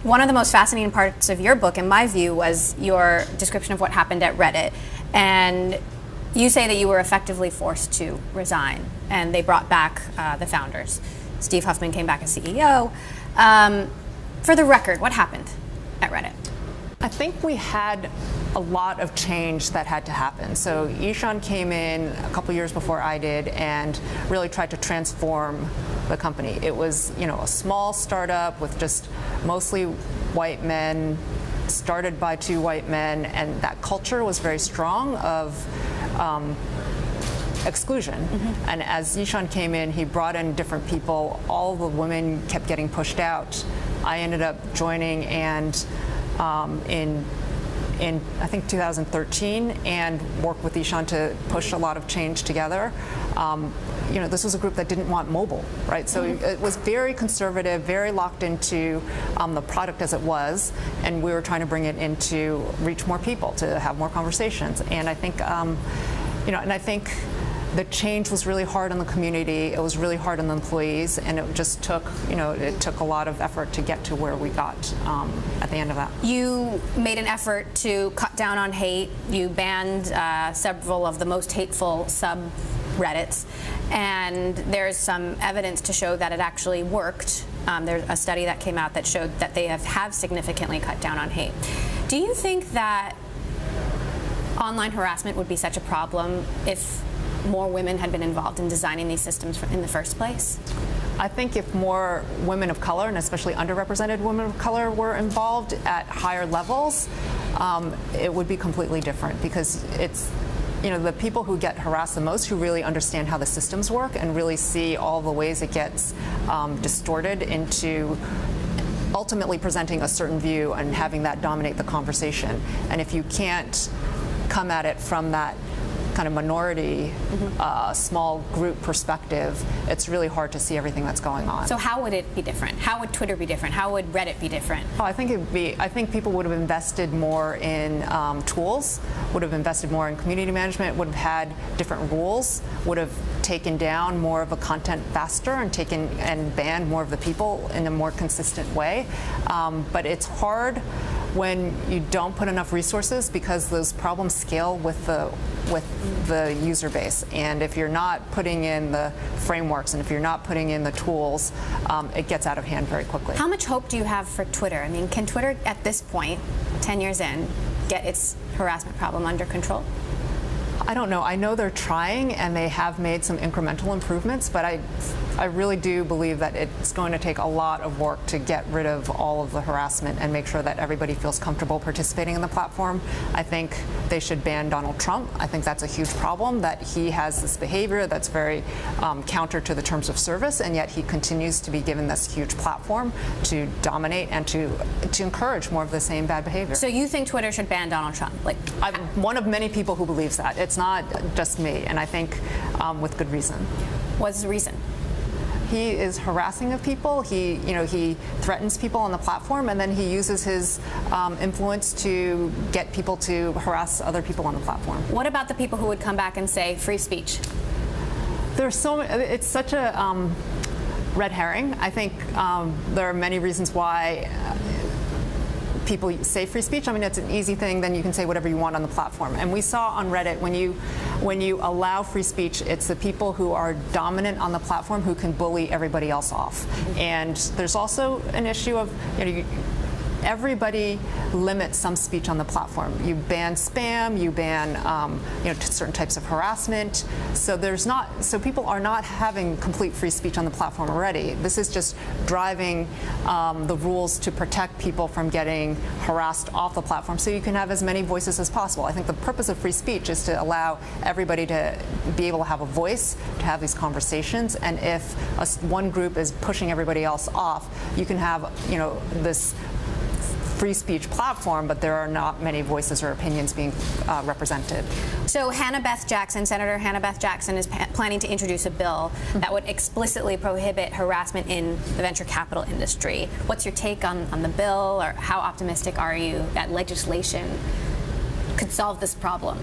One of the most fascinating parts of your book, in my view, was your description of what happened at Reddit. And you say that you were effectively forced to resign, and they brought back the founders. Steve Huffman came back as CEO. For the record, what happened at Reddit? I think we had a lot of change that had to happen. So Ishan came in a couple years before I did and really tried to transform the company. It was, a small startup with just mostly white men, started by 2 white men, and that culture was very strong of exclusion. Mm-hmm. And as Ishan came in, he brought in different people. All the women kept getting pushed out. I ended up joining and in I think 2013 and worked with Ishan to push a lot of change together. This was a group that didn't want mobile, right? So it was very conservative, very locked into the product as it was, and we were trying to bring it in to reach more people, to have more conversations. And I think, I think the change was really hard on the community. It was really hard on the employees, and it just took, it took a lot of effort to get to where we got at the end of that. You made an effort to cut down on hate. You banned several of the most hateful subreddits, and there's some evidence to show that it actually worked. There's a study that came out that showed that they have significantly cut down on hate. Do you think that online harassment would be such a problem if more women had been involved in designing these systems in the first place? I think if more women of color, and especially underrepresented women of color, were involved at higher levels, it would be completely different, because it's the people who get harassed the most who really understand how the systems work and really see all the ways it gets distorted into ultimately presenting a certain view and having that dominate the conversation. And if you can't come at it from that kind of minority, small group perspective, it's really hard to see everything that's going on. So how would it be different? How would Twitter be different? How would Reddit be different? I think people would have invested more in tools, would have invested more in community management, would have had different rules, would have taken down more of a content faster and banned more of the people in a more consistent way. But it's hard when you don't put enough resources, because those problems scale with the user base. And if you're not putting in the frameworks and if you're not putting in the tools, it gets out of hand very quickly. How much hope do you have for Twitter? I mean, can Twitter at this point, 10 years in, get its harassment problem under control? I don't know. I know they're trying, and they have made some incremental improvements, but I really do believe that it's going to take a lot of work to get rid of all of the harassment and make sure that everybody feels comfortable participating in the platform. I think they should ban Donald Trump. I think that's a huge problem, that he has this behavior that's very counter to the terms of service, and yet he continues to be given this huge platform to dominate and to encourage more of the same bad behavior. So you think Twitter should ban Donald Trump? I'm one of many people who believes that. It's not just me, and I think with good reason. What's the reason? He is harassing of people. He threatens people on the platform, and then he uses his influence to get people to harass other people on the platform. What about the people who would come back and say free speech? It's such a red herring. I think there are many reasons why people say free speech. I mean, it's an easy thing. Then you can say whatever you want on the platform. And we saw on Reddit, when you allow free speech, it's the people who are dominant on the platform who can bully everybody else off. And there's also an issue of, everybody limits some speech on the platform. You ban spam, you ban certain types of harassment. So people are not having complete free speech on the platform already. This is just driving the rules to protect people from getting harassed off the platform, so you can have as many voices as possible. I think the purpose of free speech is to allow everybody to be able to have a voice, to have these conversations. And if one group is pushing everybody else off, you can have this free speech platform, but there are not many voices or opinions being represented. So Senator Hannah Beth Jackson is planning to introduce a bill that would explicitly prohibit harassment in the venture capital industry. What's your take on the bill, or how optimistic are you that legislation could solve this problem?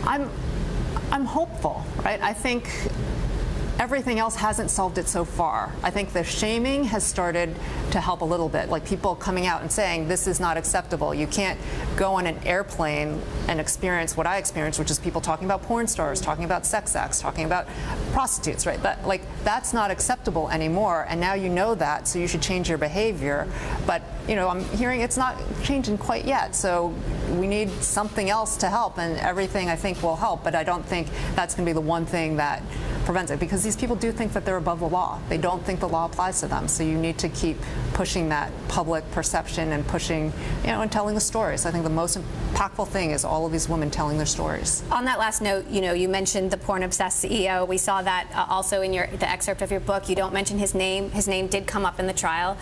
I'm hopeful, right? I think everything else hasn't solved it so far. I think the shaming has started to help a little bit, like people coming out and saying this is not acceptable. You can't go on an airplane and experience what I experienced, which is people talking about porn stars, talking about sex acts, talking about prostitutes, right? That's not acceptable anymore, and now you know that, so you should change your behavior. But I'm hearing it's not changing quite yet, so we need something else to help, and everything I think will help, but I don't think that's going to be the one thing that prevents it, because these people do think that they're above the law. They don't think the law applies to them, so you need to keep pushing that public perception and pushing, and telling the stories. I think the most impactful thing is all of these women telling their stories. On that last note, you mentioned the porn-obsessed CEO. We saw that also in the excerpt of your book. You don't mention his name. His name did come up in the trial.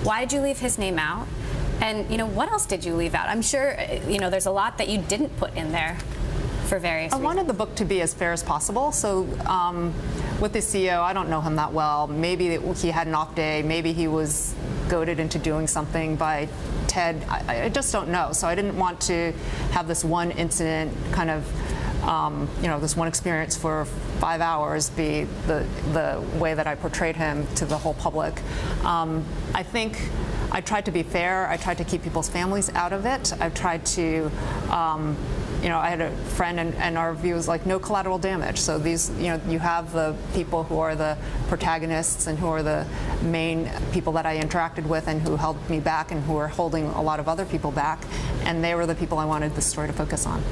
Why did you leave his name out? And what else did you leave out? I'm sure there's a lot that you didn't put in there for various reasons. I wanted the book to be as fair as possible. So with the CEO, I don't know him that well. Maybe he had an off day. Maybe he was goaded into doing something by Ted. I just don't know. So I didn't want to have this one incident kind of this one experience for 5 hours be the way that I portrayed him to the whole public. I think I tried to be fair. I tried to keep people's families out of it. I've tried to, I had a friend, and our view was like no collateral damage. So these, you have the people who are the protagonists and who are the main people that I interacted with and who held me back and who are holding a lot of other people back. And they were the people I wanted the story to focus on.